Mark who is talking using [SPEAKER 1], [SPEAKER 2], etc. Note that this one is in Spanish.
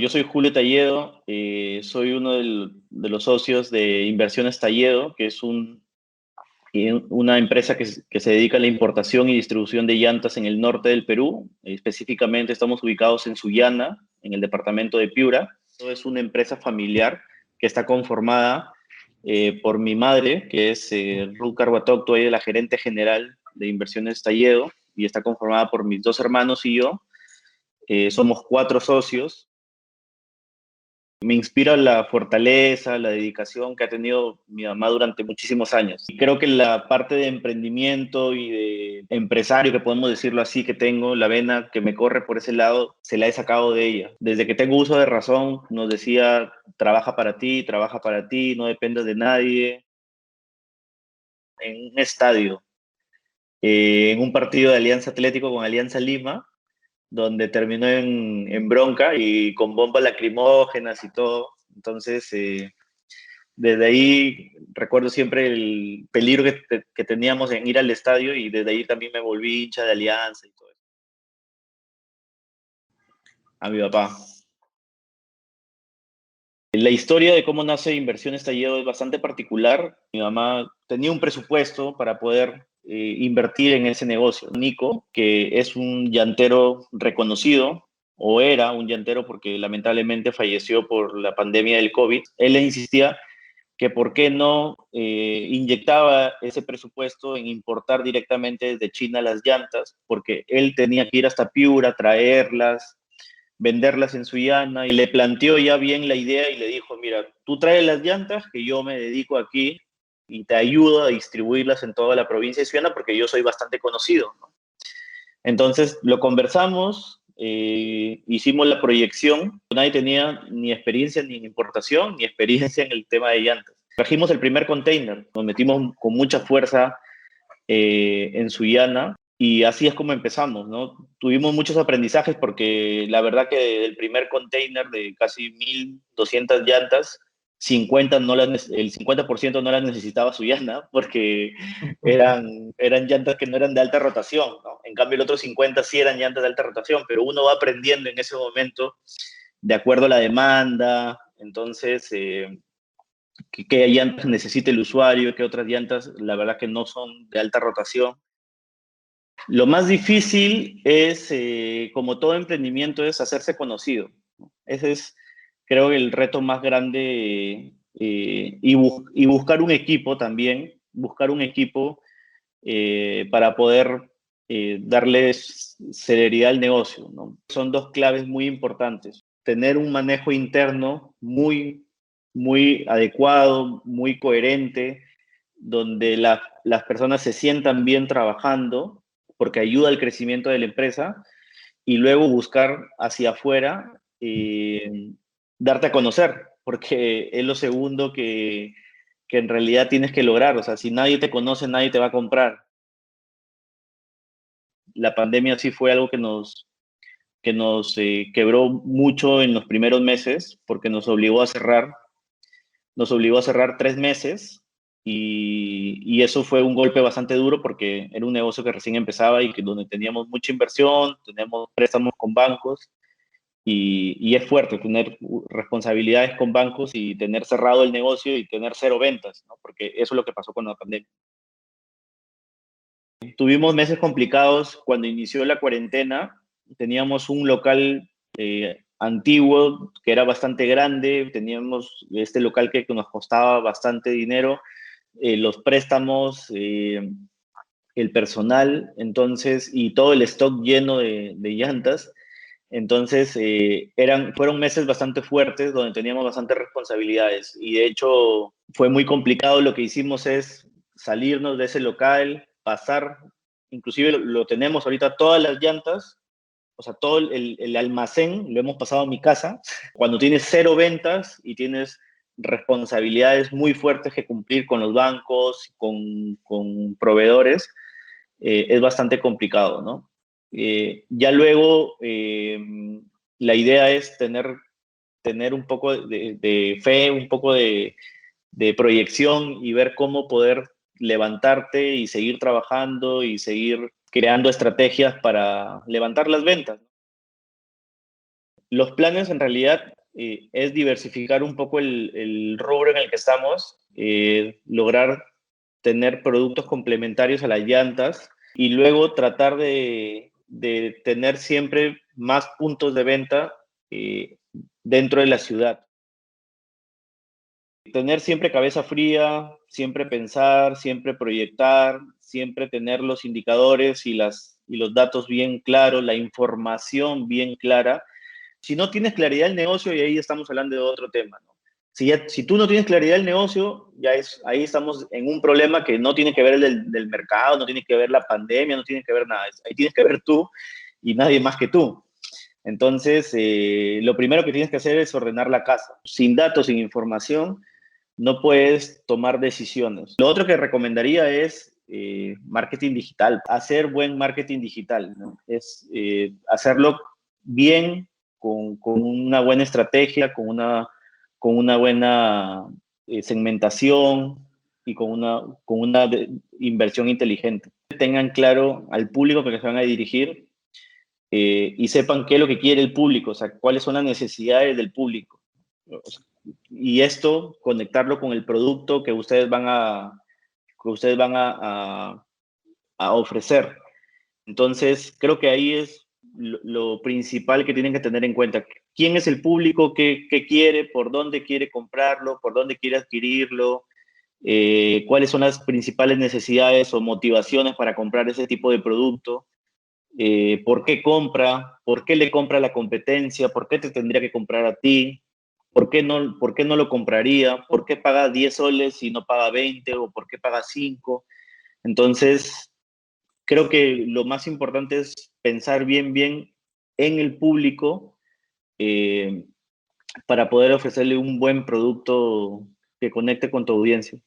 [SPEAKER 1] Yo soy Julio Talledo, soy uno de los socios de Inversiones Talledo, que es una empresa que se dedica a la importación y distribución de llantas en el norte del Perú. Específicamente estamos ubicados en Sullana, en el departamento de Piura. Es una empresa familiar que está conformada por mi madre, que es Ruth Carbatocto, ella es la gerente general de Inversiones Talledo, y está conformada por mis dos hermanos y yo. Somos 4 socios. Me inspira la fortaleza, la dedicación que ha tenido mi mamá durante muchísimos años. Y creo que la parte de emprendimiento y de empresario, que podemos decirlo así, que tengo, la vena que me corre por ese lado, se la he sacado de ella. Desde que tengo uso de razón, nos decía, trabaja para ti, no dependas de nadie. En un estadio, en un partido de Alianza Atlético con Alianza Lima, donde terminó en bronca y con bombas lacrimógenas y todo. Entonces, desde ahí recuerdo siempre el peligro que teníamos en ir al estadio, y desde ahí también me volví hincha de Alianza y todo eso. A mi papá. La historia de cómo nace Inversiones Talledo es bastante particular. Mi mamá tenía un presupuesto para poder invertir en ese negocio. Nico, que es un llantero reconocido, o era un llantero porque lamentablemente falleció por la pandemia del COVID, él le insistía que por qué no inyectaba ese presupuesto en importar directamente desde China las llantas, porque él tenía que ir hasta Piura, traerlas, venderlas en Sullana, y le planteó ya bien la idea y le dijo, mira, tú traes las llantas, que yo me dedico aquí y te ayudo a distribuirlas en toda la provincia de Sullana porque yo soy bastante conocido, ¿no? Entonces lo conversamos, hicimos la proyección. Nadie tenía ni experiencia ni en importación ni experiencia en el tema de llantas. Trajimos el primer container, nos metimos con mucha fuerza en Sullana, y así es como empezamos, ¿no? Tuvimos muchos aprendizajes porque la verdad que del primer container de casi 1.200 llantas, 50 no las, el 50% no las necesitaba Sullana porque eran llantas que no eran de alta rotación, ¿no? En cambio, el otro 50 sí eran llantas de alta rotación, pero uno va aprendiendo en ese momento de acuerdo a la demanda. Entonces, qué llantas necesita el usuario, qué otras llantas, la verdad que no son de alta rotación. Lo más difícil es, como todo emprendimiento, es hacerse conocido, ¿no? Ese es, creo, el reto más grande, y buscar un equipo también, buscar un equipo para poder darles celeridad al negocio, ¿no? Son dos claves muy importantes. Tener un manejo interno muy adecuado, muy coherente, donde las personas se sientan bien trabajando, porque ayuda al crecimiento de la empresa, y luego buscar hacia afuera, darte a conocer, porque es lo segundo que en realidad tienes que lograr. O sea, si nadie te conoce, nadie te va a comprar. La pandemia sí fue algo que nos quebró mucho en los primeros meses, porque nos obligó a cerrar 3 meses, y eso fue un golpe bastante duro porque era un negocio que recién empezaba y que donde teníamos mucha inversión, tenemos préstamos con bancos, y es fuerte tener responsabilidades con bancos y tener cerrado el negocio y tener cero ventas, ¿no? Porque eso es lo que pasó con la pandemia. Tuvimos meses complicados cuando inició la cuarentena. Teníamos un local antiguo que era bastante grande, teníamos este local que nos costaba bastante dinero, los préstamos, el personal, entonces, y todo el stock lleno de llantas. Entonces, fueron meses bastante fuertes donde teníamos bastantes responsabilidades, y de hecho fue muy complicado. Lo que hicimos es salirnos de ese local, pasar, inclusive lo tenemos ahorita todas las llantas, o sea, todo el almacén lo hemos pasado a mi casa. Cuando tienes cero ventas y tienes responsabilidades muy fuertes que cumplir con los bancos, con proveedores, es bastante complicado, ¿no? Ya luego, la idea es tener un poco de fe, un poco de proyección, y ver cómo poder levantarte y seguir trabajando y seguir creando estrategias para levantar las ventas. Los planes en realidad es diversificar un poco el rubro en el que estamos, lograr tener productos complementarios a las llantas y luego tratar de tener siempre más puntos de venta dentro de la ciudad. Tener siempre cabeza fría, siempre pensar, siempre proyectar, siempre tener los indicadores y los datos bien claros, la información bien clara. Si no tienes claridad del negocio, y ahí estamos hablando de otro tema, ¿no? Si tú no tienes claridad del negocio, ahí estamos en un problema que no tiene que ver del mercado, no tiene que ver la pandemia, no tiene que ver nada. Ahí tienes que ver tú y nadie más que tú. Entonces, lo primero que tienes que hacer es ordenar la casa. Sin datos, sin información, no puedes tomar decisiones. Lo otro que recomendaría es marketing digital, hacer buen marketing digital, ¿no? Es hacerlo bien, con una buena estrategia, con una buena segmentación y con una inversión inteligente. Tengan claro al público que se van a dirigir y sepan qué es lo que quiere el público, o sea, cuáles son las necesidades del público. Y esto, conectarlo con el producto que ustedes van a ofrecer. Entonces, creo que ahí es lo principal que tienen que tener en cuenta. ¿Quién es el público? ¿Qué quiere? ¿Por dónde quiere comprarlo? ¿Por dónde quiere adquirirlo? ¿Cuáles son las principales necesidades o motivaciones para comprar ese tipo de producto? ¿Por qué compra? ¿Por qué le compra a la competencia? ¿Por qué te tendría que comprar a ti? Por qué no lo compraría? ¿Por qué paga 10 soles y no paga 20? ¿O por qué paga 5? Entonces, creo que lo más importante es pensar bien en el público eh, para poder ofrecerle un buen producto que conecte con tu audiencia.